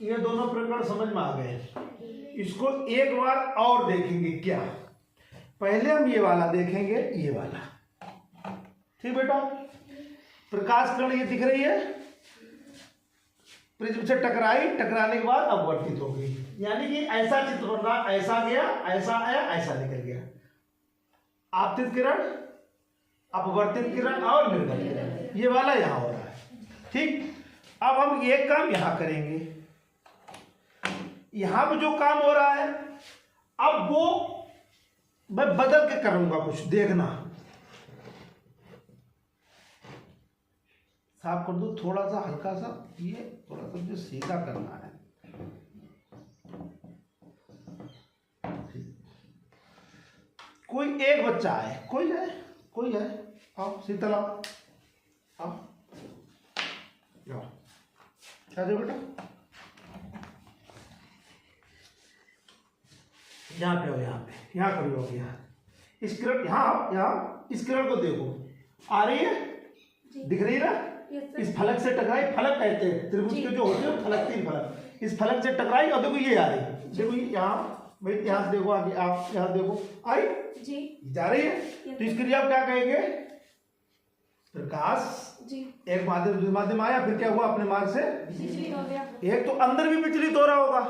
ये दोनों प्रकरण समझ में आ गए। इसको एक बार और देखेंगे। क्या पहले हम ये वाला देखेंगे, ये वाला। ठीक बेटा, प्रकाश किरण ये दिख रही है, प्रिज्म से टकराई, टकराने के बाद अपवर्तित हो गई, यानी कि ऐसा चित्र बन रहा, ऐसा गया, ऐसा आया, ऐसा निकल गया। आपतित किरण, अपवर्तित किरण और निर्गत किरण, ये वाला यहां हो रहा है। ठीक, अब हम एक काम यहां करेंगे। यहां पर जो काम हो रहा है अब वो मैं बदल के करूंगा, कुछ देखना। साफ कर दो थोड़ा सा, हल्का सा, ये थोड़ा सा मुझे सीधा करना है। कोई एक बच्चा है, कोई है, कोई है, आओ शीतला, आओ, क्या दे बेटा, यहाँ पे हो, यहाँ पे, यहाँ कभी हो गया। इस किरण यहाँ इस किरण को देखो, आ रही है, दिख रही है ना? इस फलक से टकराई, फलक कहते हैं त्रिभुज के जो होते हैं फलक, तीन फलक, इस फलक से टकराई और देखो ये आ रही है, देखो ये यहाँ, भाई यहाँ देखो, आगे आप यहाँ देखो, आई जी, जा रही है। तो इसके लिए आप क्या कहेंगे? प्रकाश जी, एक माध्यम दूसरे माध्यम आया, फिर क्या हुआ? अपने मार्ग से विचलित हो गया। एक तो अंदर भी विचलित हो रहा होगा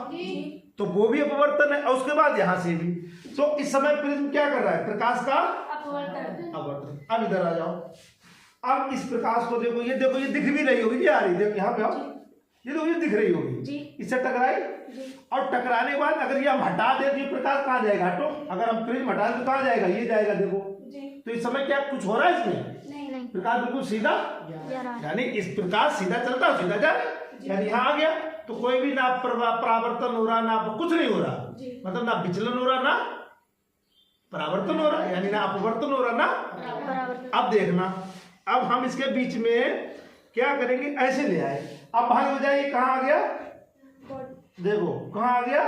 तो वो भी अपवर्तन है, और उसके बाद यहाँ से भी। तो इस समय प्रिज्म क्या कर रहा है? प्रकाश का अपवर्तन। अब इधर आ जाओ, अब इस प्रकाश को देखो, ये देखो, ये दिख भी रही होगी, ये आ रही, देखो यहाँ पे आओ, ये देखो, ये दिख रही होगी, इससे टकराई, और टकराने के बाद अगर ये हम हटा दे तो ये प्रकाश कहाँ जाएगा? हटो, अगर हम प्रिज्म हटा दें तो कहाँ जाएगा? ये जाएगा, देखो। तो इस समय क्या कुछ हो रहा है इसमें? नहीं। प्रकाश बिल्कुल सीधा, यानी इस प्रकाश सीधा चलता, सीधा जा रहा है, यानी यहाँ आ गया। तो कोई भी ना परावर्तन हो रहा, ना कुछ नहीं हो रहा, मतलब ना विचलन हो रहा, ना परावर्तन हो रहा, यानी ना अपवर्तन हो रहा, ना। अब देखना, अब हम इसके बीच में क्या करेंगे? ऐसे ले आए, अब भाई हो जाए, कहाँ आ गया? देखो कहाँ आ गया?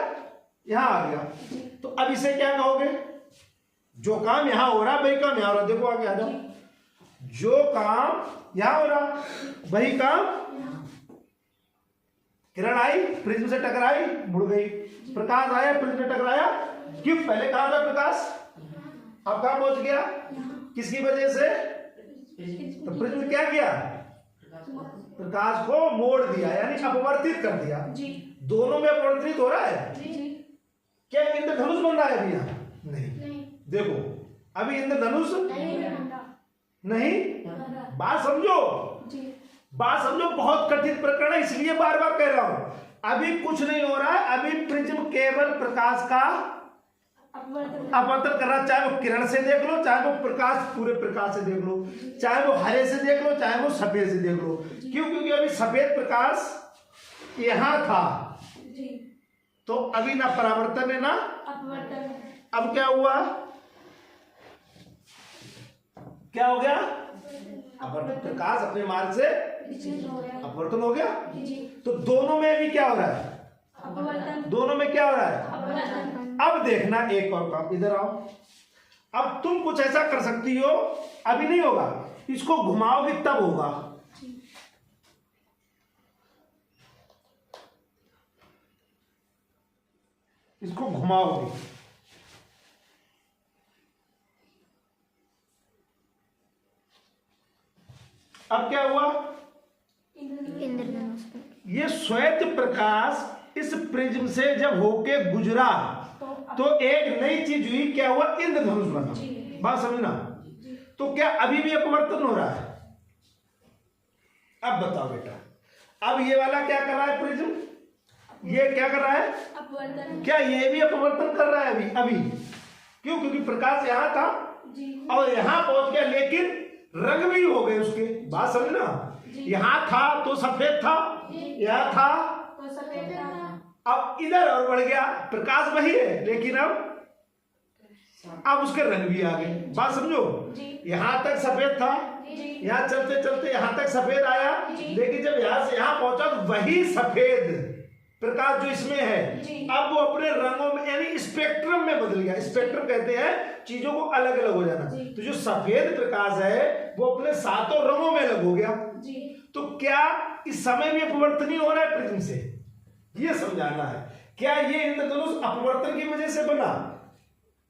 यहाँ आ गया। तो अब इसे क्या कहोगे? जो काम यहाँ हो रहा वही काम यहाँ हो रहा, देखो आगे आ जाओ, जो काम यहाँ हो रहा वही काम, किरण आई, प्रिज्म से टकराई, मुड़ गई, प्रकाश आया, प्रिज्म से टकराया, क्यों? पहले कहाँ था प्रकाश, अब कहाँ पहुंच गया? किसकी वजह से? तो प्रिज्म क्या किया? प्रकाश को मोड़ दिया, यानी अपवर्तित कर दिया। दोनों में अपवर्तित हो रहा है। क्या इंद्रधनुष बन रहा है अभी यहाँ? नहीं। देखो अभी इंद्रधनुष नहीं, बात समझो, बात समझो, बहुत कठिन प्रकरण है, इसलिए बार बार कह रहा हूं। अभी कुछ नहीं हो रहा है, अभी प्रिज्म केवल प्रकाश का अपवर्तन कर रहा है, चाहे वो किरण से देख लो, चाहे वो प्रकाश, पूरे प्रकाश से देख लो, चाहे वो हरे से देख लो, चाहे वो सफेद से देख लो। क्यों? क्योंकि अभी सफेद प्रकाश यहां था, तो अभी ना परावर्तन है ना अपवर्तन। अब क्या हुआ? क्या हो गया? अपवर्तन, प्रकाश अपने मार्ग से अपवर्तन हो गया। तो दोनों में भी क्या हो रहा है? अपवर्तन। दोनों में क्या हो रहा है? अपवर्तन। अब देखना एक और काम, इधर आओ, अब तुम कुछ ऐसा कर सकती हो, अभी नहीं होगा, इसको घुमाओगे तब होगा। इसको घुमाओगे, अब क्या हुआ? ये श्वेत प्रकाश इस प्रिज्म से जब होके गुजरा तो एक नई चीज हुई, क्या हुआ? इंद्रधनुष बना। बात समझना। तो क्या अभी भी अपवर्तन हो रहा है? अब बताओ बेटा, अब ये वाला क्या कर रहा है? प्रिज्म ये क्या कर रहा है? अपवर्तन। क्या ये भी अपवर्तन कर रहा है अभी? क्यों? क्योंकि प्रकाश यहाँ था और यहाँ पहुंच गया, लेकिन रंग भी हो गए उसके। बात समझना, यहाँ था तो सफेद था, यहाँ था तो सफेद था, अब इधर और बढ़ गया, प्रकाश वही है लेकिन अब उसके रंग भी आ गए। बात समझो, यहाँ तक सफेद था, यहाँ चलते चलते यहाँ तक सफेद आया, लेकिन जब यहाँ से यहाँ पहुंचा तो वही सफेद प्रकाश जो इसमें है अब वो अपने रंगों में, यानी स्पेक्ट्रम में बदल गया। स्पेक्ट्रम कहते हैं चीजों को अलग अलग हो जाना। तो जो सफेद प्रकाश है वो अपने सातों रंगों में अलग हो गया। तो क्या इस समय भी अपवर्तन हो रहा है प्रिज्म से? ये समझाना है। क्या ये इंद्रधनुष अपवर्तन की वजह से बना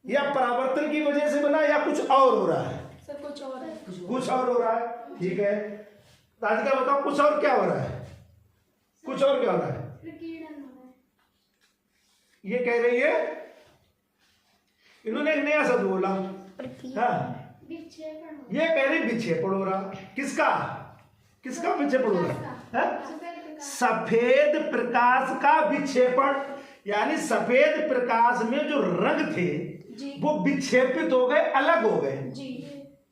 या परावर्तन की वजह से बना या कुछ और हो रहा है? सर कुछ और है। कुछ और हो रहा है, ठीक है। राधिका बताओ कुछ और क्या हो रहा है? कुछ और क्या हो रहा है? ये कह रही है, इन्होंने एक नया शब्द बोला, हाँ, ये कह रही विक्षेपण हो रहा। किसका किसका विक्षेपण हो रहा है? सफेद प्रकाश का विक्षेपण, यानी सफेद प्रकाश में जो रंग थे वो विक्षेपित हो गए, अलग हो गए।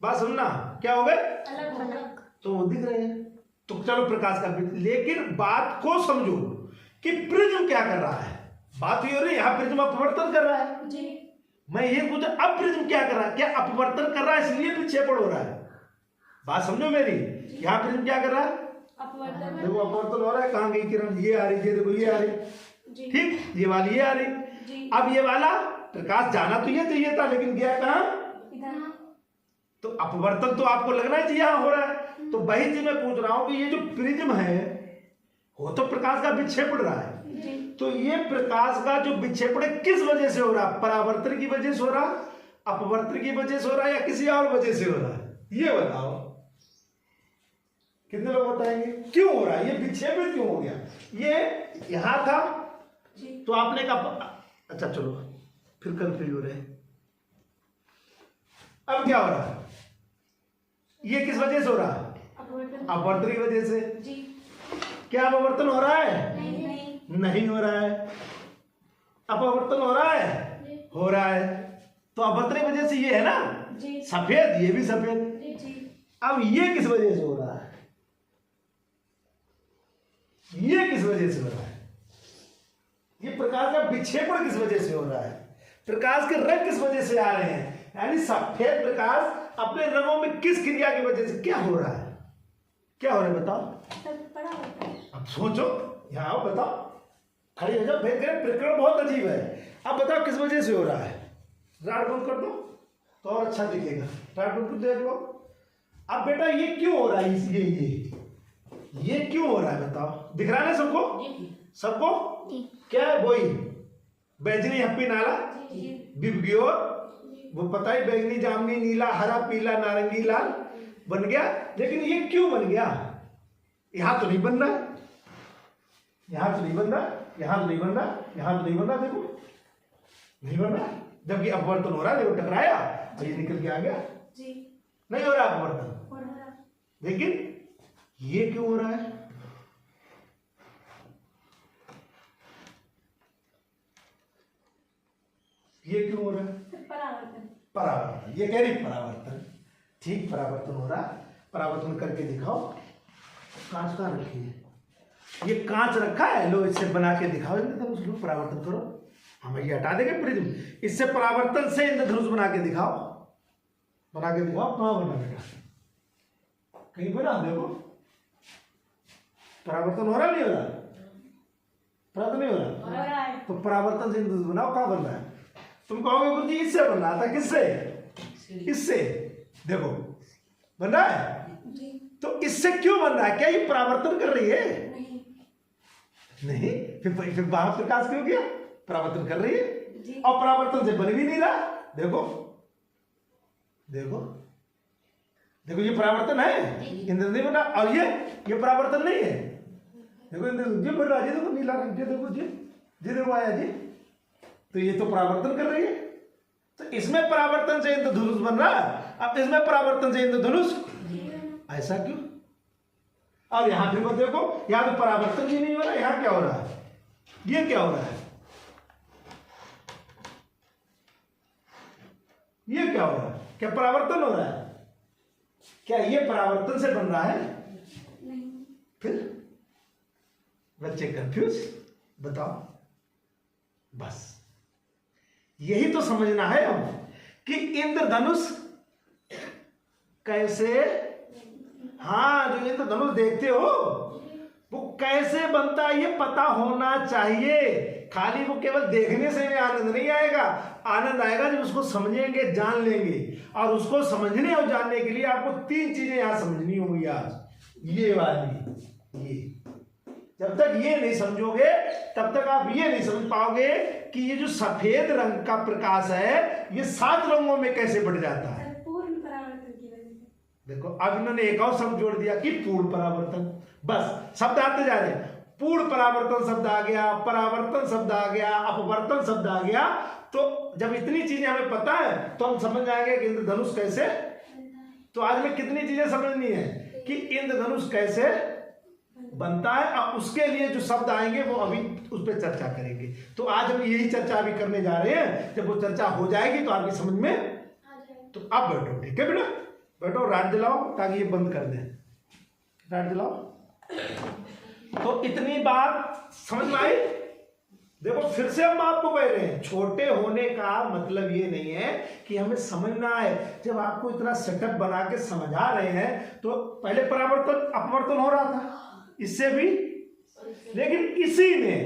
बात सुनना, क्या हो गए? अलग। तो वो दिख रहे हैं। तो चलो प्रकाश का, लेकिन बात को समझो कि प्रिज्म क्या कर रहा है। बात ये हो रही है यहाँ प्रिज्म अपवर्तन कर रहा है जी। मैं ये पूछा अब प्रिज्म क्या कर रहा है? क्या अपवर्तन कर रहा है इसलिए विक्षेपण हो रहा है? बात समझो मेरी। यहाँ प्रिज्म क्या कर रहा है? अपवर्तन। देखो अपवर्तन हो रहा है। कहाँ गई किरण? ये आ रही है, देखो ये आ रही, ठीक, ये वाली ये आ रही। अब ये वाला प्रकाश जाना तो ये चाहिए था, लेकिन गया कहाँ? तो अपवर्तन तो आपको लगना ही चाहिए यहाँ हो रहा है। तो वही चीज मैं पूछ रहा हूं कि ये जो प्रिज्म है वो तो प्रकाश का विक्षेपण रहा है। तो ये प्रकाश का जो विक्षेपण किस वजह से हो रहा? परावर्तन की वजह से हो रहा, अपवर्तन की वजह से हो रहा, या किसी और वजह से हो रहा है? ये बताओ, कितने लोग बताएंगे क्यों हो रहा है? ये विक्षेपित क्यों हो गया? ये यहां था तो आपने कहा अच्छा चलो फिर कंफ्यूज हो रहे। अब क्या हो रहा है? ये किस वजह से हो रहा है? अपवर्तन की वजह से। क्या अपवर्तन हो रहा है? नहीं हो रहा है। अपवर्तन हो रहा है? हो रहा है। तो अपवर्तन की वजह से ये है ना सफेद, ये भी सफेद। अब ये किस वजह से हो रहा है? ये किस वजह से हो रहा है? ये प्रकाश का विक्षेपण किस वजह से हो रहा है? प्रकाश के रंग किस वजह से आ रहे हैं? यानी सफेद प्रकाश अपने रंगों में किस क्रिया की वजह से क्या हो रहा है? क्या हो रहा है बताओ? अब सोचो, यहाँ आओ, बताओ, खड़ी हो जाओ, भेद करें। प्रकरण बहुत अजीब है। अब बताओ किस वजह से हो रहा है? राड बंद कर दो तो और अच्छा दिखेगा। राड बंद कर देख लो। अब बेटा ये क्यों हो रहा है? ये क्यों हो रहा है बताओ? दिख रहा है ना सबको? सबको क्या है? वही बैजनी हप्पी नाला बिबगियोर, वो पता ही, बैगनी जामनी नीला हरा पीला नारंगी लाल बन गया। लेकिन ये क्यों बन गया? यहां तो नहीं बन रहा, यहां तो नहीं बन रहा, यहां तो नहीं बन रहा, यहां तो नहीं बन रहा, देखो नहीं बन रहा। जबकि अपवर्तन हो रहा है, देखो टकराया और ये निकल के आ गया। नहीं हो रहा अपवर्तन, लेकिन ये क्यों हो रहा है? ये क्यों हो रहा है? परावर्तन। ये कह रही परावर्तन, ठीक, परावर्तन हो रहा है। परावर्तन करके दिखाओ। कांच कहाँ रखी है? ये कांच रखा है, लो इससे बना के दिखाओ इंद्रधनुष। लो परावर्तन करो, हम ये हटा देंगे प्रिज्म, इससे परावर्तन से इंद्रधनुष बना के दिखाओ। बना के दिखाओ। कहाँ बना बेटा? कहीं बना, देखो परावर्तन हो रहा नहीं हो रहा? परावर्तन नहीं हो रहा, तो परावर्तन से इंद्रधनुष बनाओ। कहाँ बन रहा है? तुम कहोगे गुरु जी इससे बन रहा था। किससे? इससे, देखो बन रहा है। तो इससे क्यों बन रहा है? क्या ये परावर्तन कर रही है? नहीं। फिर बाहर प्रकाश क्यों किया? परावर्तन कर रही है, और परावर्तन से बन भी नहीं रहा। देखो देखो देखो, ये परावर्तन है, इंद्र नहीं बना। और ये परावर्तन नहीं है। देखो इंद्र जी बन रहा है, देखो नीला रंग, जी देखो, जी देखो आया जी। तो ये तो परावर्तन कर रही है। तो इसमें परावर्तन से इंद्रधनुष बन रहा है, अब इसमें परावर्तन से इंद्रधनुष। ऐसा क्यों? अब यहां फिर मत देखो, यहां तो परावर्तन भी नहीं हो रहा, यहां क्या हो रहा है? ये क्या हो रहा है? ये क्या हो रहा है? क्या परावर्तन हो रहा है? क्या ये परावर्तन से बन रहा है? नहीं। फिर बच्चे कंफ्यूज, बताओ। बस यही तो समझना है हम कि इंद्रधनुष कैसे, हाँ जो इंद्रधनुष देखते हो वो कैसे बनता है ये पता होना चाहिए। खाली वो केवल देखने से भी आनंद नहीं आएगा। आनंद आएगा जब उसको समझेंगे, जान लेंगे। और उसको समझने और जानने के लिए आपको 3 चीजें यहां समझनी होंगी आज। ये वाली, ये जब तक ये नहीं समझोगे तब तक आप ये नहीं समझ पाओगे कि ये जो सफेद रंग का प्रकाश है ये 7 रंगों में कैसे बढ़ जाता है। पूर्ण परावर्तन की वजह से। देखो अब इन्होंने एक और शब्द जोड़ दिया कि पूर्ण परावर्तन। बस शब्द आते जा रहे हैं, पूर्ण परावर्तन शब्द आ गया, परावर्तन शब्द आ गया, अपवर्तन शब्द आ गया। तो जब इतनी चीजें हमें पता है तो हम समझ जाएंगे कि इंद्रधनुष कैसे। तो आज में कितनी चीजें समझनी है कि इंद्रधनुष कैसे बनता है और उसके लिए जो शब्द आएंगे वो अभी उस पर चर्चा करेंगे। तो आज हम यही चर्चा अभी करने जा रहे हैं। जब वो चर्चा हो जाएगी तो आपकी समझ में तो आप बैठो, ठीक है बेटा, बैठो, रात जलाओ ताकि ये बंद कर दें, रात जलाओ। तो इतनी बात समझ में आई। देखो फिर से हम आपको कह रहे हैं, छोटे होने का मतलब ये नहीं है कि हमें समझना है। जब आपको इतना सेटअप बना के समझा रहे हैं तो पहले परावर्तन अपवर्तन हो रहा था इससे भी, लेकिन इसी ने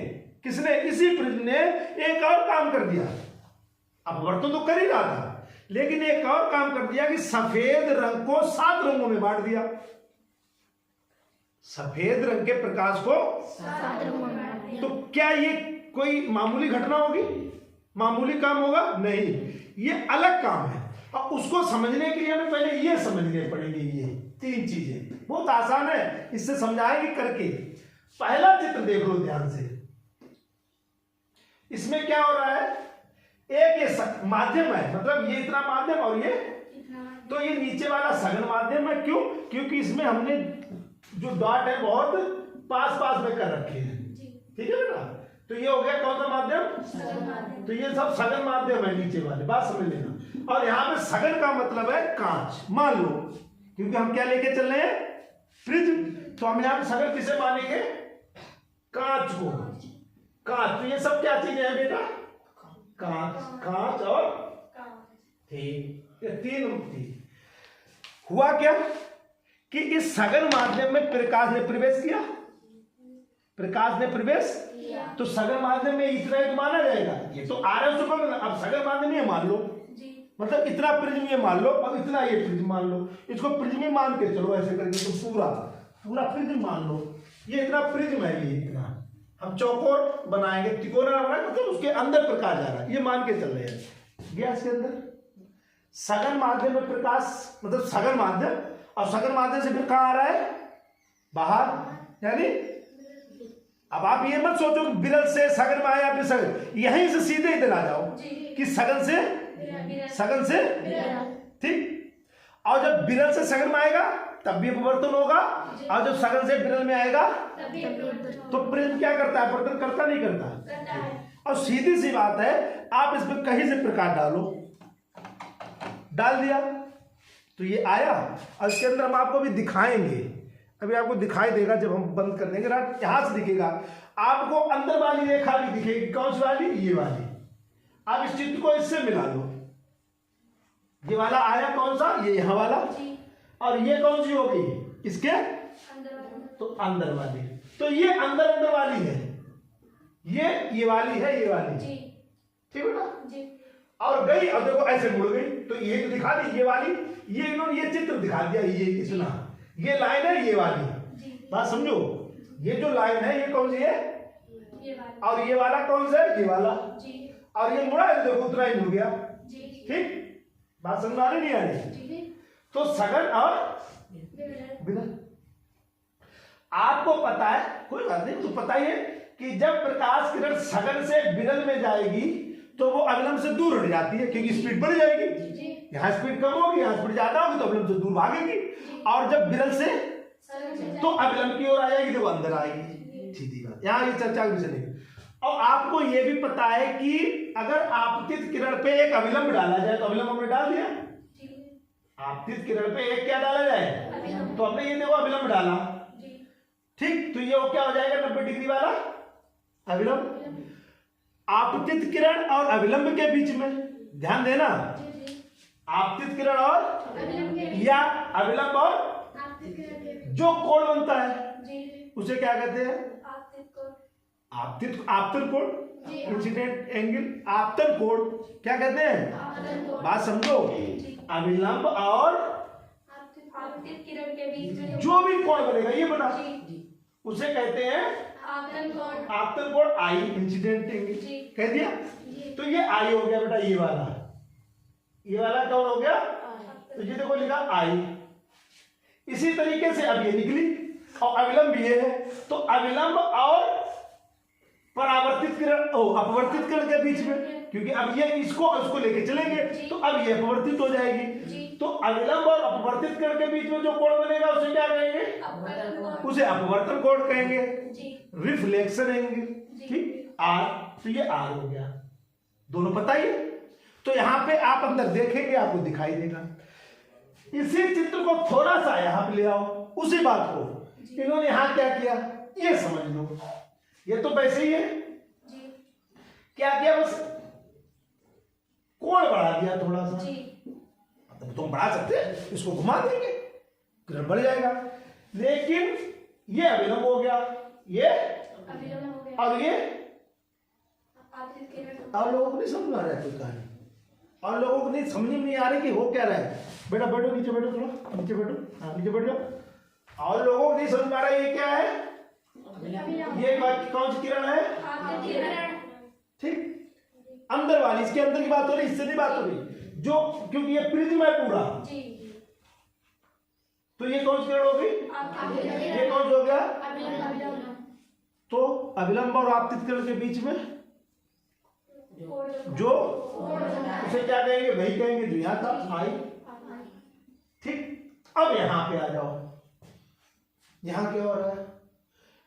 किसने, इसी प्रिज्म ने एक और काम कर दिया। अपवर्तन तो कर ही रहा था लेकिन एक और काम कर दिया कि सफेद रंग को 7 रंगों में बांट दिया। सफेद रंग के प्रकाश को 7 रंगों में बांट दिया। तो क्या ये कोई मामूली घटना होगी, मामूली काम होगा? नहीं, ये अलग काम है। और उसको समझने के लिए हमें पहले ये समझने पड़ेंगे। ये 3 चीजें बहुत आसान है, इससे समझाएंगे करके। पहला चित्र देख लो ध्यान से। इसमें क्या हो रहा है, एक ये माध्यम है, मतलब ये इतना माध्यम और ये, तो ये नीचे वाला सघन माध्यम है। क्यों? क्योंकि इसमें हमने जो डॉट है बहुत पास पास में कर रखे हैं, ठीक है बेटा। तो ये हो गया कौन सा माध्यम? तो ये सब सघन माध्यम है नीचे वाले, बात समझ लेना। और यहाँ पे सघन का मतलब है कांच, मान लो, क्योंकि हम क्या लेके चल रहे हैं, प्रिज्म। तो हम यहाँ पे सघन किसे मानेंगे? कांच को। कांच, तो ये सब क्या चीजें हैं बेटा? कांच, कांच और ठीक, ये 3 थी। हुआ क्या कि इस सघन माध्यम में प्रकाश ने प्रवेश किया, प्रकाश ने प्रवेश, तो सघन माध्यम में इतना ही माना जाएगा। ये तो आ रहा है उसको, अब सघन माध्यम ये मान लो, मतलब इतना प्रिज्म ये मान लो, अब इतना ये प्रिज्म मान लो, इसको प्रिज्म ही मान के चलो ऐसे करके, तो पूरा पूरा प्रिज्म मान लो। ये इतना प्रिज्म है, ये इतना हम चौकोर बनाएंगे, तिकोना बनाएंगे, मतलब उसके अंदर प्रकाश जा रहा है, ये मान के चल रहे हैं। गैस के अंदर सघन माध्यम में प्रकाश, मतलब सघन माध्यम, और सघन माध्यम से फिर कहाँ आ रहा है? बाहर। यानी अब आप ये मत सोचो कि बिरल से सघन में आया फिर सघन, यहीं से सीधे इधर आ जाओ कि सघन से, सघन से, ठीक। और जब बिरल से सघन में आएगा तब भी अपवर्तन होगा, और जब सघन से बिरल में आएगा तो प्रिज्म क्या करता है? अपवर्तन करता नहीं करता? और सीधी सी बात है, आप इसमें कहीं से प्रकाश डालो, डाल दिया तो ये आया, और इसके अंदर हम आपको भी दिखाएंगे, अभी आपको दिखाई देगा जब हम बंद कर देंगे, यहां से दिखेगा आपको। अंदर वाली रेखा भी दिखेगी, कौन सी वाली? ये वाली। आप इस चित्र को इससे मिला लो, ये वाला आया कौन सा? ये यहां वाला, और ये कौन सी होगी? इसके तो अंदर वाली। तो ये अंदर अंदर वाली है, ये वाली है, ये वाली, ठीक है ना। और गई, अब देखो ऐसे मुड़ गई, तो ये तो दिखा दी ये वाली, ये इन्होंने ये चित्र दिखा दिया, ये इतना, ये लाइन है ये वाली, बात समझो। ये जो लाइन है ये कौन सी है? और ये वाला कौन सा है? ये वाला। और ये मुड़ा है, देखो उतना ही मुड़ गया, ठीक। बात समझ आ रही नहीं आ रही? तो सघन और बिरल, आपको पता है, कोई बात नहीं, तो पता ही है कि जब प्रकाश किरण सघन से बिरल में जाएगी तो वो अविलंब से दूर हट जाती है, क्योंकि स्पीड बढ़ जाएगी। यहाँ स्पीड कम होगी, यहाँ स्पीड ज्यादा होगी, तो अविलंब से दूर भागेगी। और जब बिरल से तो अविलंब की ओर आ जाएगी, तो वो अंदर आएगी। सीधी बात, यहाँ ये चर्चा का विषय नहीं। और आपको ये भी पता है कि अगर आपतित किरण पे एक अविलंब डाला जाए, तो अविलंब हमने डाल दिया, आपतित किरण पे एक क्या डाला जाए? तो हमने ये देखो अविलंब डाला, ठीक। तो ये क्या हो जाएगा? 90 डिग्री वाला अविलंब। आपतित किरण और अविलंब के बीच में ध्यान देना, आपतित किरण और या अविलंब और जो कोण बनता है उसे क्या कहते हैं? आपतन कोण, इंसिडेंट एंगल, आपतन कोण क्या कहते हैं? बात समझो। अविलंब और आपतित किरण के बीच में जो भी कोण बनेगा, ये बना, उसे कहते हैं आपतन कोण आई इंसिडेंट एंगल कह दिया। तो ये आई हो गया बेटा, ये वाला कौन हो गया, तो ये देखो लिखा आई। इसी तरीके से अब ये निकली और अविलंब ये है, तो अविलंब और परावर्तित किरण अपवर्तित किरण के बीच में, क्योंकि अब ये इसको उसको लेके चलेंगे तो अब ये अपवर्तित हो जाएगी। तो अविलंब और अपवर्तित किरण के बीच में जो कोण बनेगा उसे क्या कहेंगे, उसे अपवर्तन कोण कहेंगे, रिफ्लेक्शन एंगल, ठीक आर। तो ये आर हो गया, दोनों पता ही है। तो यहां पे आप अंदर देखेंगे आपको दिखाई देगा। इसी चित्र को थोड़ा सा यहां पे ले आओ, उसी बात को इन्होंने यहां क्या किया ये समझ लो। ये तो वैसे ही है, क्या किया, बस कोण बढ़ा दिया थोड़ा सा। तो तुम बढ़ा सकते हैं, इसको घुमा देंगे किरण बढ़ जाएगा। लेकिन ये अविलंब हो गया, ये और ये और लोगों को नहीं समझ आ रहा है कोई कहानी, और लोगों को नहीं समझ में नहीं आ रही कि हो क्या रहा है। बेटा बैठो, नीचे बैठो, थोड़ा नीचे बैठो, हाँ नीचे बैठ जाओ। और लोगों को नहीं समझ में आ रहा है ये क्या है, ये कौन सी किरण है, ठीक अंदर वाली, इसके अंदर की बात हो रही, इससे नहीं बात हो रही जो, क्योंकि ये प्रिज्म है पूरा। तो ये कौन सी किरण होगी, ये कौन सा हो गया, तो अविलंब और आपतित किरण के बीच में जो उसे क्या कहेंगे, वही कहेंगे जो यहां था आई, ठीक। अब यहां पे आ जाओ, यहां क्या हो रहा है,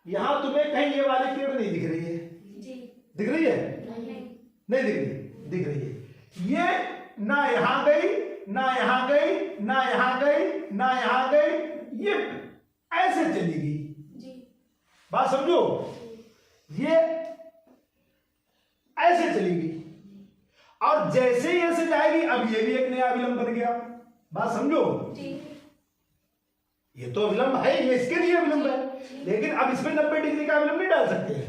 यहां तुम्हें कहीं ये वाली किरण नहीं दिख रही है, दिख रही है, नहीं दिख रही, दिख रही है। ये ना यहां गई, ना यहां गई, ना यहां गई, ना यहां गई, ये ऐसे चली गई, बात समझो, ये ऐसे चली गई और जैसे ही ऐसे जाएगी अब ये भी एक नया अविलंब बन गया, बात समझो। ये तो अविलंब है, ये इसके लिए अविलंब है, लेकिन अब इसमें 90 डिग्री का अविलंब नहीं डाल सकते हैं।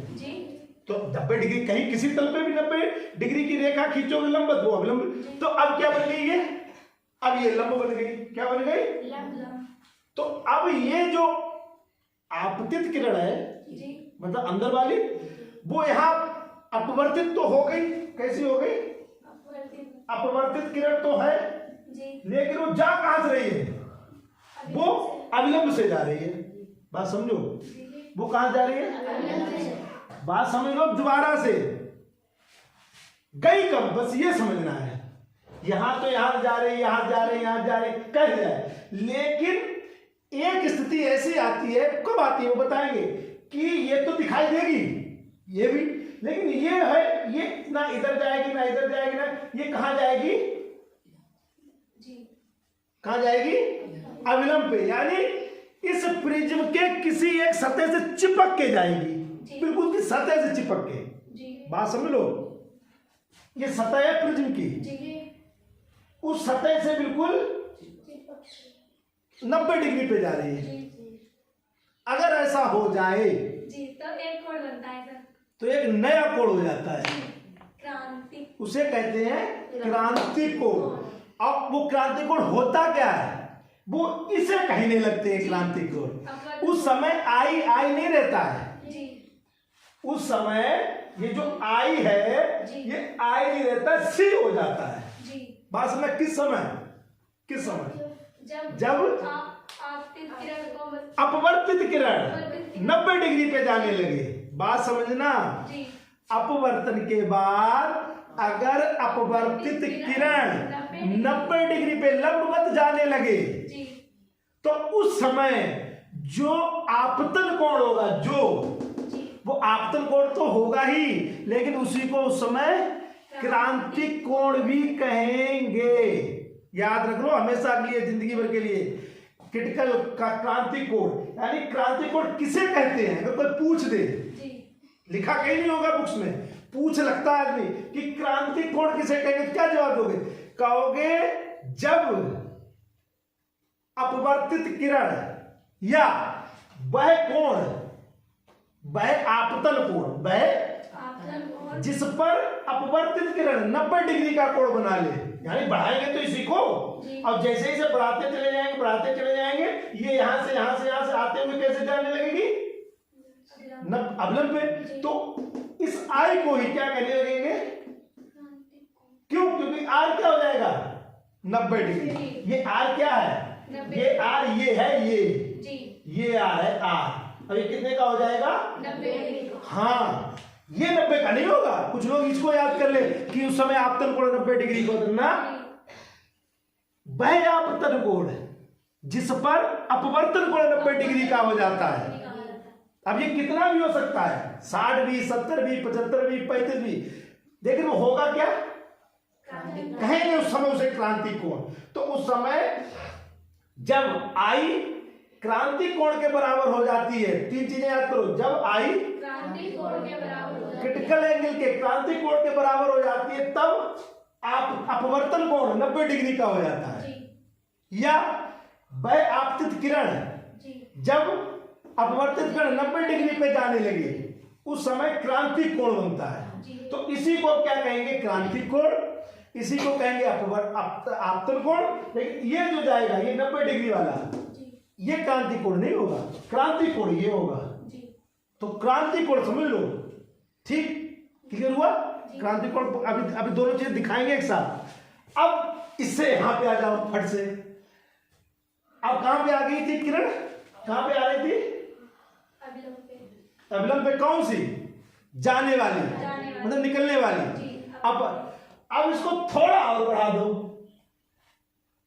तो 90 डिग्री कहीं किसी तल पे भी 90 डिग्री की रेखा खींचोगे लंबवत, वो अविलंब। तो अब क्या बन गई ये, अब ये लंब बन गई, क्या बन गई, तो अब ये जो आपतित किरण है मतलब अंदर वाली, वो यहां अपवर्तित तो हो गई, कैसी हो गई, अपवर्तित किरण तो है, लेकिन वो जा कहां से रही है, वो अविलंब से जा रही है, बात समझो, वो कहां जा रही है, बात समझ लो, दोबारा से गई कब, बस ये समझना है। यहां तो यहां जा रही, यहां जा रही, यहां जा रही कह जाए, लेकिन एक स्थिति ऐसी आती है, कब आती है वो बताएंगे, कि ये तो दिखाई देगी ये भी, लेकिन ये है, ये ना इधर जाएगी ना इधर जाएगी, ना ये कहां जाएगी, कहां जाएगी, अविलंब पे, यानी इस प्रिज्म के किसी एक सतह से चिपक के जाएगी, बिल्कुल की सतह से चिपक के, बात समझ लो, ये सतह है प्रिज्म की, उस सतह से बिल्कुल 90 डिग्री पे जा रही है। अगर ऐसा हो जाए तो एक कोण बनता है सर, तो एक नया कोण हो जाता है, क्रांति, उसे कहते हैं क्रांति कोण। अब वो क्रांति कोण होता क्या है, वो इसे कहने लगते हैं क्रांति कोण। उस समय आई नहीं रहता है, उस समय ये जो आई है ये आई नहीं रहता, सी हो जाता है, बात समझ, किस समय, जब अपवर्तित किरण 90 डिग्री पे जाने लगे, बात समझना। अपवर्तन के बाद अगर अपवर्तित किरण 90 डिग्री पे लंबवत जाने लगे तो उस समय जो आपतन कोण होगा, जो वो आपतन कोण तो होगा ही, लेकिन उसी को उस समय क्रांति कोण भी कहेंगे, याद रख लो हमेशा के लिए, जिंदगी भर के लिए। क्रिटिकल का क्रांति कोण, यानी क्रांति कोण किसे कहते हैं, अगर कोई पूछ दे, लिखा कहीं नहीं होगा बुक्स में, पूछ लगता है आदमी कि क्रांति कोण किसे कहेंगे, क्या जवाब दोगे, कहोगे जब अपवर्तित किरण या वह कोण, वह आपतन कोण, वह जिस पर अपवर्तित किरण 90 डिग्री का कोण बना ले, यानी बढ़ाएंगे तो इसी को, अब जैसे ही से बढ़ाते चले जाएंगे, ये यहां से आते हुए कैसे जाने लगेगी, अवलंब पे, तो इस आई को ही क्या कहने लगेंगे? क्यों? क्योंकि आर क्या हो जाएगा? 90 डिग्री। ये आर क्या है? ये आर, ये है ये आर है आर। अब ये कितने का हो जाएगा? 90। हाँ, ये 90 का नहीं होगा। कुछ लोग इसको याद कर ले कि उस समय आपतन कोण 90 डिग्री को ना, वह आपतन कोण जिस पर अपवर्तन कोण 90 डिग्री का हो जाता है। अब ये कितना भी हो सकता है, 60 भी, 70 भी, 75 भी, 35 भी, लेकिन वो होगा क्या? कहेंगे उस समय उसे क्रांति कोण। तो उस समय जब आई क्रांति कोण के बराबर हो जाती है, तीन चीजें याद करो, जब आई क्रांति कोण के बराबर हो जाती है, क्रिटिकल एंगल के क्रांति कोण के बराबर हो जाती है, तब आप अपवर्तन कोण 90 डिग्री का हो जाता है। या वह आपतित किरण जब अपवर्तित किरण 90 डिग्री पे जाने लगे, उस समय क्रांति कोण बनता है। तो इसी को क्या कहेंगे? क्रांति कोण। इसी को कहेंगे आपतन कोण। लेकिन ये जो जाएगा, ये 90 डिग्री वाला, ये क्रांति कोण नहीं होगा, क्रांति कोण ये होगा। तो क्रांति कोण समझ लो, ठीक? क्लियर हुआ? क्रांति कोण अभी दोनों चीजें दिखाएंगे एक साथ। अब इससे यहां पे आ जाओ फट से। अब कहां पे आ गई थी किरण? कहां पे आ रही थी? अवलंब पे। कौन सी? जाने वाली, मतलब निकलने वाली। अब इसको थोड़ा और बढ़ा दो,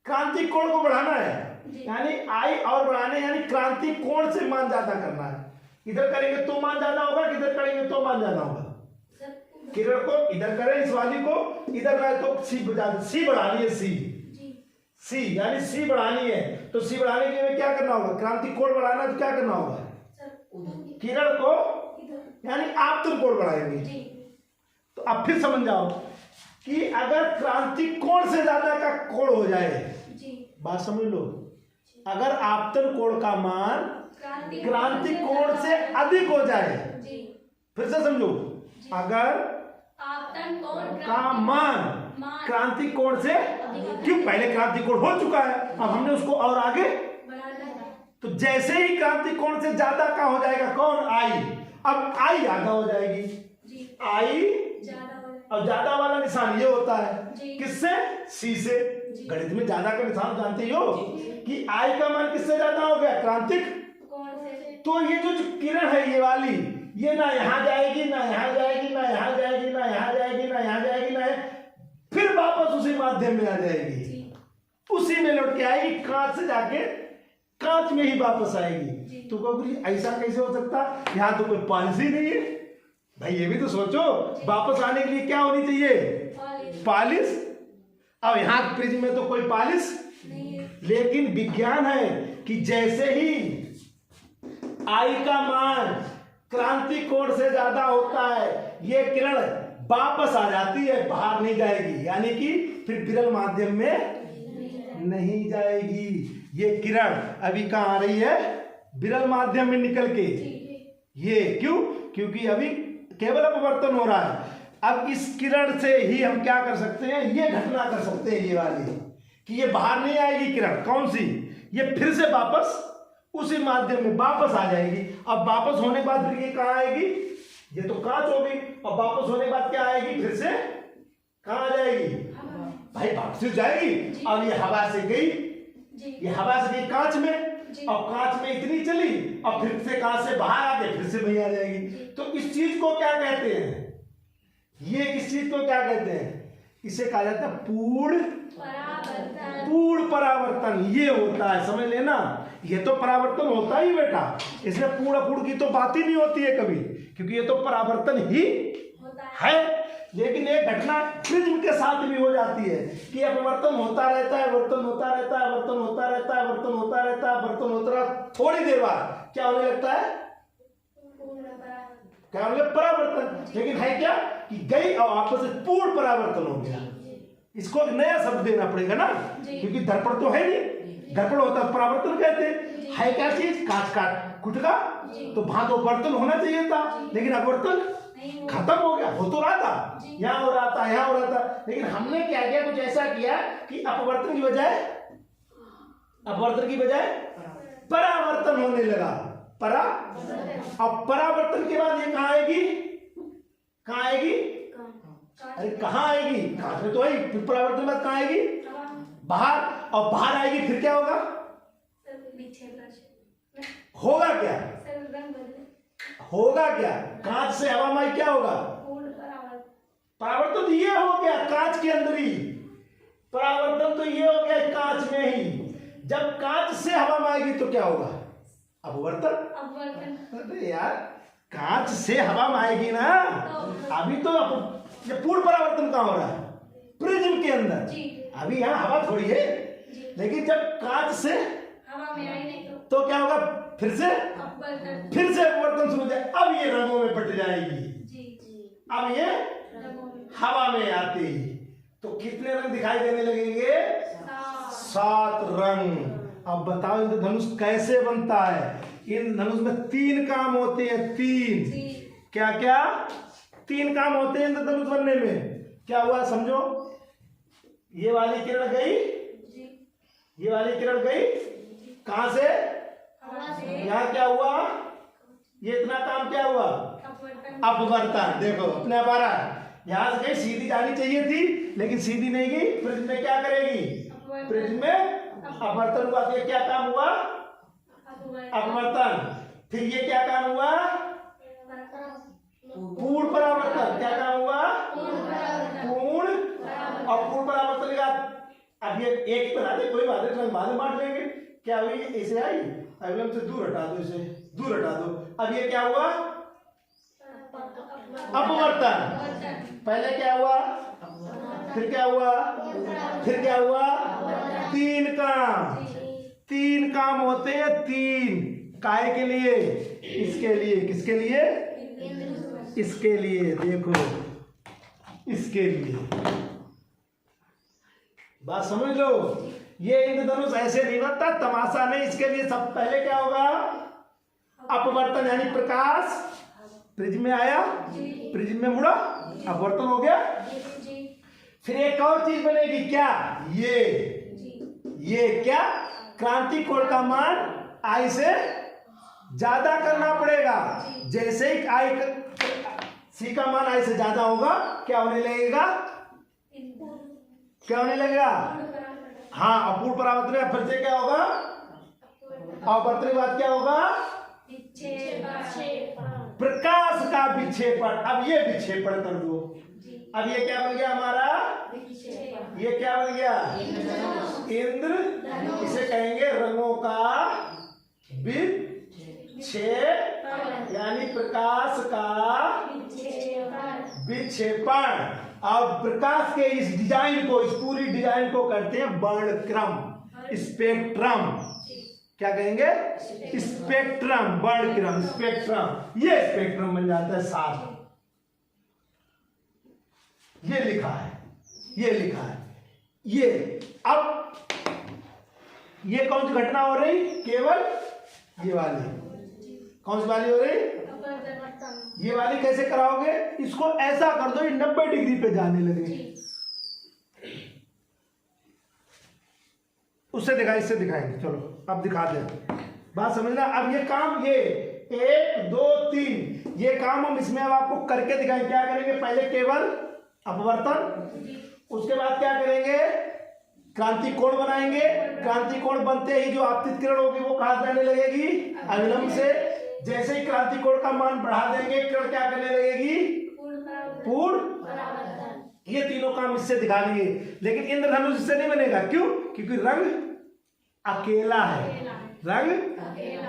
क्रांति कोण को बढ़ाना है, यानी आई और बढ़ाने, यानी क्रांति कोण से मान ज्यादा करना है। इधर करेंगे तो मान ज्यादा होगा, इधर करेंगे तो मान ज्यादा होगा। किरण को इधर करें, इस वाली को इधर लाए तो सी बढ़ानी है, सी यानी सी बढ़ानी है। तो सी बढ़ाने के लिए क्या करना होगा? क्रांति कोण बढ़ाना है तो क्या करना होगा? किरण को यानी आपतन कोण बढ़ाएंगे। तो अब फिर समझ जाओ कि अगर क्रांति कोण से ज्यादा का कोण हो जाए, बात समझ लो, अगर आपतन कोण का मान क्रांति कोण से अधिक हो जाए, फिर से समझो, अगर आपतन कोण का मान क्रांति कोण से, क्यों? पहले क्रांति कोण हो चुका है, अब हमने उसको और आगे, तो जैसे ही क्रांति कोण से ज्यादा का हो जाएगा कौन? आई। अब आई आधा हो जाएगी, आई अब ज्यादा वाला निशान ये होता है किससे? सी से। गणित में ज्यादा का निशान जानते ही हो कि आई का मान किससे ज्यादा हो गया? क्रांतिक कोण से। तो ये जो किरण है ये वाली, ये ना यहां जाएगी, ना यहां जाएगी, ना यहां जाएगी, ना यहां जाएगी, ना यहां जाएगी, ना फिर वापस उसी माध्यम में आ जाएगी, उसी में लौट के आएगी, कांच से जाके कांच में ही वापस आएगी। तो कहोगे ऐसा कैसे हो सकता? यहाँ तो कोई पॉलिसी नहीं है भाई, ये भी तो सोचो। वापस आने के लिए क्या होनी चाहिए? पॉलिश। अब यहाँ प्रिज्म में तो कोई पॉलिश नहीं है, लेकिन विज्ञान है कि जैसे ही आई का मान क्रांति कोण से ज्यादा होता है, ये किरण वापस आ जाती है, बाहर नहीं जाएगी, यानी कि फिर विरल माध्यम में नहीं जाएगी। ये किरण अभी कहाँ आ रही है? विरल माध्यम में निकल के। ये क्यों? क्योंकि अभी केवल अपवर्तन हो रहा है। अब इस किरण से ही हम क्या कर सकते हैं? ये घटना कर सकते हैं, ये वाली, कि ये बाहर नहीं आएगी किरण। कौन सी? ये फिर से वापस उसी माध्यम में वापस आ जाएगी। अब वापस होने के बाद फिर ये कहाँ आएगी? ये तो कांच हो गई, और वापस होने के बाद क्या आएगी? फिर से कहाँ आ जाएगी भाई? वापस जाएगी। अब ये हवा से गई, ये हवा से गई कांच में, और कांच में इतनी चली, और फिर से कांच से बाहर आके फिर से वही आ जाएगी। तो इस चीज को क्या कहते हैं? ये इस चीज को क्या कहते हैं? इसे कहा जाता है पूर्ण परावर्तन। ये होता है, समझ लेना, ये तो परावर्तन होता ही बेटा, इसमें पूर्ण अपूर्ण की तो बात ही नहीं होती है कभी, क्योंकि ये तो परावर्तन ही है। लेकिन एक घटना प्रिज्म के साथ भी हो जाती है कि अपवर्तन होता रहता है, वर्तन होता रहता है, वर्तन होता रहता है, वर्तन होता रहता है, वर्तन होता रहता है, थोड़ी देर बाद क्या होने लगता है? क्या होने? परावर्तन। लेकिन है क्या कि गई और आपस में पूर्ण परावर्तन हो गया। इसको एक नया शब्द देना पड़ेगा ना, क्योंकि दर्पण तो है नहीं, दर्पण होता है परावर्तन कहते हैं। क्या चीज? कांच का गुटका, तो वहां तो वर्तन होना चाहिए था, लेकिन अपवर्तन खत्म हो गया। हो तो रहा था, यहाँ हो रहा था, यहाँ हो रहा था, लेकिन हमने क्या किया? कुछ ऐसा किया कि अपवर्तन की बजाय परावर्तन होने लगा। परा। अब परावर्तन के बाद ये कहाँ आएगी? कहाँ आएगी? अरे कहाँ आएगी? कांच में तो आई, फिर परावर्तन के बाद कहाँ आएगी? बाहर। और बाहर आएगी फिर क्या होगा? होगा क्या? होगा क्या? कांच से हवा में क्या होगा? परावर्तन तो ये हो गया कांच के अंदर ही। परावर्तन तो ये हो गया कांच में ही। जब कांच से हवा में आएगी तो क्या होगा? अपवर्तन। अरे यार, कांच से हवा में आएगी ना, अभी तो ये पूर्ण परावर्तन कहाँ हो रहा है? प्रिज्म के अंदर। अभी यहाँ हवा थोड़ी है, लेकिन जब कांच से हवा में आई नहीं तो क्या होगा? फिर से अपवर्तन शुरू हो जाए। अब ये रंगों में बट जाएगी। अब ये हवा में आती, तो कितने रंग दिखाई देने लगेंगे? 7 रंग। अब बताओ इंद्रधनुष कैसे बनता है? इंद्रधनुष में 3 काम होते हैं। 3 क्या क्या? 3 काम होते हैं इंद्रधनुष बनने में। क्या हुआ समझो? ये वाली किरण गई, ये वाली किरण गई कहां से? यहाँ क्या हुआ? ये इतना काम क्या हुआ? अपवर्तन। देखो अपने आप आ रहा है। यहाँ से गई, सीधी जानी चाहिए थी लेकिन सीधी नहीं गई। प्रिज्म में क्या करेगी? प्रिज्म में अपवर्तन हुआ। तो क्या काम हुआ? अपवर्तन। फिर ये क्या काम हुआ? पूर्ण परावर्तन। क्या काम हुआ? पूर्ण। और पूर्ण परावर्तन के बाद अब ये एक ही बना दे, कोई बात नहीं, बाद में बांट लेंगे। क्या हुई? ऐसे आई, अब हमसे दूर हटा दो, इसे दूर हटा दो। अब ये क्या हुआ? अपवर्तन। पहले क्या हुआ? फिर क्या हुआ? फिर क्या हुआ? 3 काम। 3 काम होते हैं। 3 काय के लिए? इसके लिए। किसके लिए? इसके लिए। देखो इसके लिए। बात समझ लो। ये इंद्रधनुष ऐसे नहीं बनता, तमाशा नहीं। इसके लिए सब पहले क्या होगा? अपवर्तन, यानी प्रकाश प्रिज्म में आया, प्रिज्म में मुड़ा, अपवर्तन हो गया। फिर एक और चीज बनेगी। क्या? ये क्या? क्रांति कोण का मान आई से ज्यादा करना पड़ेगा। जैसे ही आई सी का मान आई से ज्यादा होगा, क्या होने लगेगा? क्या होने लगेगा? हाँ, अपूर्ण परावर्तन। फिर से क्या होगा? अपवर्तन के बाद क्या होगा? प्रकाश का विक्षेपण। अब ये विक्षेपण कर दो। अब ये क्या बन गया हमारा? ये क्या बन गया? इंद्र। इसे कहेंगे रंगों का विक्षेपण, यानी प्रकाश का विक्षेपण। और प्रकाश के इस डिजाइन को, इस पूरी डिजाइन को करते हैं वर्णक्रम, स्पेक्ट्रम। क्या कहेंगे? स्पेक्ट्रम, वर्णक्रम, स्पेक्ट्रम। ये स्पेक्ट्रम बन जाता है 7। ये लिखा है, ये लिखा है। ये अब ये कौन सी घटना हो रही? केवल ये वाली। कौन सी वाली हो रही? ये वाली कैसे कराओगे? इसको ऐसा कर दो 90 डिग्री पे जाने लगे। उससे दिखाए, इससे दिखाएंगे। चलो अब दिखा दे, बात समझना। अब ये काम, ये 1 2 3 ये काम हम इसमें अब आपको करके दिखाएंगे। क्या करेंगे? पहले केवल अपवर्तन, उसके बाद क्या करेंगे? क्रांति कोण बनाएंगे। क्रांति कोण बनते ही जो आपतित किरण होगी वो कहां जाने लगेगी? अविलंब से। जैसे ही क्रांति कोण का मान बढ़ा देंगे, किरण क्या करने लगेगी? पूर्ण। ये तीनों काम इससे दिखा देंगे। लेकिन इंद्रधनुष इससे नहीं बनेगा। क्यों? क्योंकि रंग अकेला है। रंग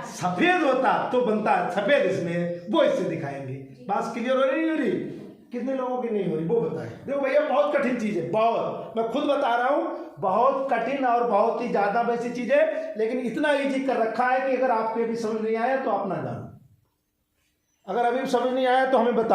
सफेद होता तो बनता सफेद, इसमें वो इससे दिखाएंगे। बात क्लियर हो रही नहीं हो रही? कितने लोगों की नहीं हो रही वो बताएं। देखो भैया, बहुत कठिन चीज है, बहुत। मैं खुद बता रहा हूं, बहुत कठिन और बहुत ही ज्यादा वैसी चीज है। लेकिन इतना इजी कर रखा है कि अगर आपको अभी समझ नहीं आया तो आप ना जानो। अगर अभी समझ नहीं आया तो हमें बता